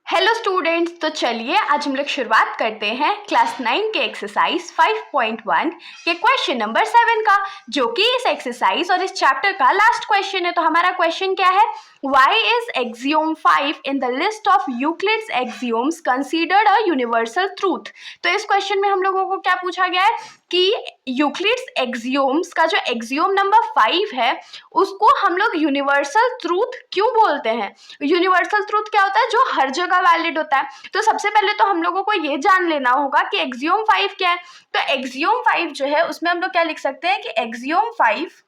Hello students, तो चलिए आज हम लोग शुरुआत करते हैं क्लास 9 के एक्सरसाइज 5.1 के क्वेश्चन नंबर 7 का, जो कि इस एक्सरसाइज और इस चैप्टर का लास्ट क्वेश्चन है। तो हमारा क्वेश्चन क्या है? Why is axiom 5 in the list of Euclid's axioms considered a universal truth? तो इस क्वेश्चन में हम लोगों को क्या पूछा गया है कि यूक्लिड्स एक्सियोम्स का जो एक्सियोम नंबर 5 है उसको हम लोग यूनिवर्सल ट्रूथ क्यों बोलते हैं। यूनिवर्सल ट्रूथ क्या होता है? जो हर जगह वैलिड होता है। तो सबसे पहले तो हम लोगों को ये जान लेना होगा कि एक्सियोम 5 क्या है। तो एक्सियोम 5 जो है उसमें हम लोग क्या लिख सकते हैं कि axiom 5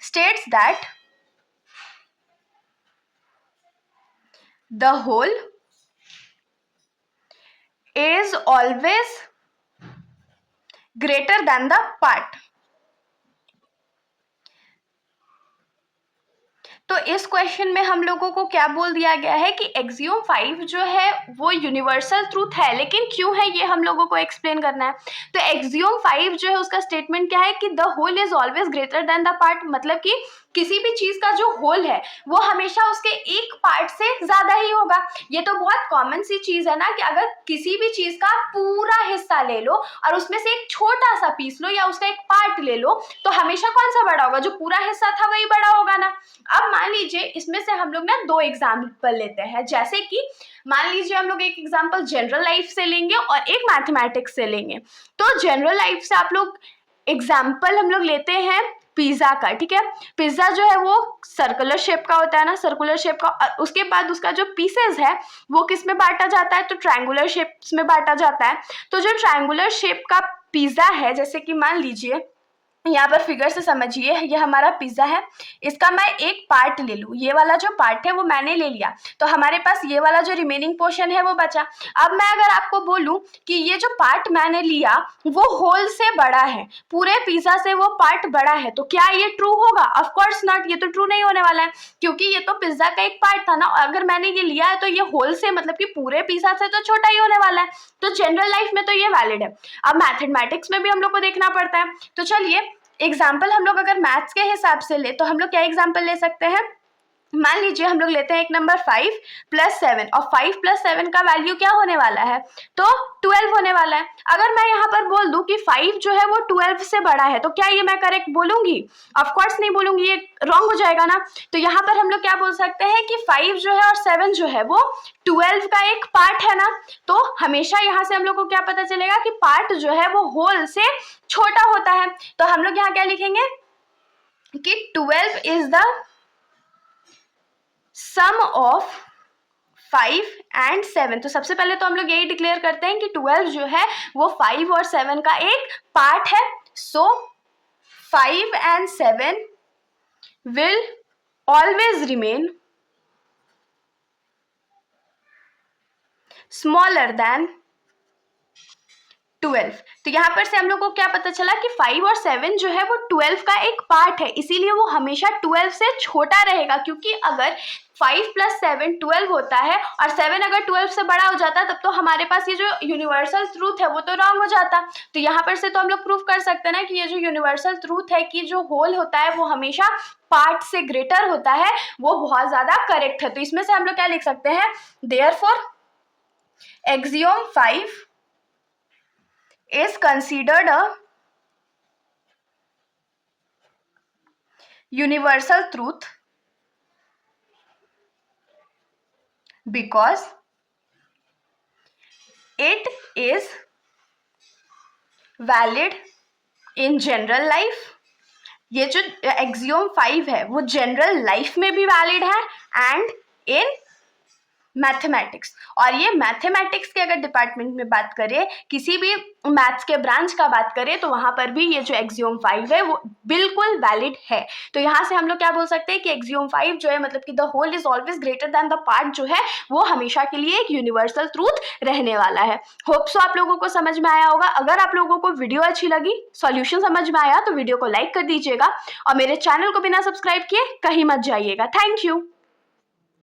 states that the whole is always greater than the part। तो इस क्वेश्चन में हम लोगों को क्या बोल दिया गया है कि एक्सियोम 5 जो है वो यूनिवर्सल ट्रूथ है, लेकिन क्यों है ये हम लोगों को एक्सप्लेन करना है। तो एक्सियोम 5 जो है उसका स्टेटमेंट क्या है कि the whole is always greater than the part, मतलब कि किसी भी चीज का जो होल है वो हमेशा उसके एक पार्ट से ज्यादा ही होगा। ये तो बहुत कॉमन सी चीज है ना कि अगर किसी भी चीज का पूरा हिस्सा ले लो और उसमें से एक छोटा सा पीस लो या उसका एक पार्ट ले लो तो हमेशा कौन सा बड़ा होगा? जो पूरा हिस्सा था वही बड़ा होगा ना। अब मान लीजिए इसमें से हम लोग ना दो एग्जाम्पल लेते हैं, जैसे कि मान लीजिए हम लोग एक एग्जाम्पल जनरल लाइफ से लेंगे और एक मैथमेटिक्स से लेंगे। तो जनरल लाइफ से आप लोग एग्जाम्पल हम लोग लेते हैं पिज्जा का, ठीक है। पिज्जा जो है वो सर्कुलर शेप का होता है ना, सर्कुलर शेप का, और उसके बाद उसका जो पीसेस है वो किस में बांटा जाता है? तो ट्रायंगुलर शेप्स में बांटा जाता है। तो जो ट्रायंगुलर शेप का पिज्जा है, जैसे कि मान लीजिए यहाँ पर फिगर से समझिए, ये हमारा पिज्जा है, इसका मैं एक पार्ट ले लूँ, ये वाला जो पार्ट है वो मैंने ले लिया, तो हमारे पास ये वाला जो रिमेनिंग पोर्शन है वो बचा। अब मैं अगर आपको बोलूँ कि ये जो पार्ट मैंने लिया वो होल से बड़ा है, पूरे पिज्जा से वो पार्ट बड़ा है, तो क्या ये ट्रू होगा? ऑफ कोर्स नॉट, ये तो ट्रू नहीं होने वाला है, क्योंकि ये तो पिज्जा का एक पार्ट था ना। अगर मैंने ये लिया है तो ये होल से मतलब कि पूरे पिज्जा से तो छोटा ही होने वाला है। तो जनरल लाइफ में तो ये वैलिड है। अब मैथमेटिक्स में भी हम लोग को देखना पड़ता है। तो चलिए एग्जाम्पल हम लोग अगर मैथ्स के हिसाब से ले तो हम लोग क्या एग्जाम्पल ले सकते हैं? मान लीजिए हम लोग लेते हैं एक नंबर 5 + 7, और 5 + 7 का वैल्यू क्या होने वाला है? तो 12 होने वाला है। अगर मैं यहाँ पर बोल दूं कि 5 जो है वो 12 से बड़ा है, तो क्या ये मैं करेक्ट बोलूंगी? ऑफ कोर्स नहीं बोलूंगी, ये रॉन्ग हो जाएगा ना। तो यहाँ पर हम लोग क्या बोल सकते हैं कि 5 जो है और 7 जो है वो 12 का एक पार्ट है ना। तो हमेशा यहाँ से हम लोग को क्या पता चलेगा कि पार्ट जो है वो होल से छोटा होता है। तो हम लोग यहाँ क्या लिखेंगे कि 12 is the sum of 5 and 7। तो सबसे पहले तो हम लोग यही डिक्लेयर करते हैं कि 12 जो है वो 5 और 7 का एक पार्ट है। सो 5 and 7 will always remain smaller than 12। तो यहाँ पर से हम लोग को क्या पता चला कि 5 और 7 जो है वो 12 का एक पार्ट है, इसीलिए वो हमेशा 12 से छोटा रहेगा। क्योंकि अगर 5 + 7 12 होता है और 7 अगर 12 से बड़ा हो जाता तब तो हमारे पास ये जो यूनिवर्सल ट्रूथ है वो तो रॉन्ग हो जाता। तो यहाँ पर से तो हम लोग प्रूव कर सकते हैं ना कि ये जो यूनिवर्सल ट्रूथ है कि जो होल होता है वो हमेशा पार्ट से ग्रेटर होता है, वो बहुत ज्यादा करेक्ट है। तो इसमें से हम लोग क्या लिख सकते हैं? Therefore axiom 5 is considered a universal truth because it is valid in general life। ये जो एक्सियोम 5 है वो जनरल लाइफ में भी वैलिड है एंड इन मैथमेटिक्स। और ये मैथमेटिक्स के अगर डिपार्टमेंट में बात करें, किसी भी मैथ्स के ब्रांच का बात करें, तो वहाँ पर भी ये जो एक्सियोम 5 है वो बिल्कुल वैलिड है। तो यहाँ से हम लोग क्या बोल सकते हैं कि एक्सियोम 5 जो है मतलब कि the whole is always greater than the part जो है वो हमेशा के लिए एक यूनिवर्सल ट्रूथ रहने वाला है। होप सो आप लोगों को समझ में आया होगा। अगर आप लोगों को वीडियो अच्छी लगी, सॉल्यूशन समझ में आया, तो वीडियो को लाइक कर दीजिएगा और मेरे चैनल को बिना सब्सक्राइब किए कहीं मत जाइएगा। Thank you.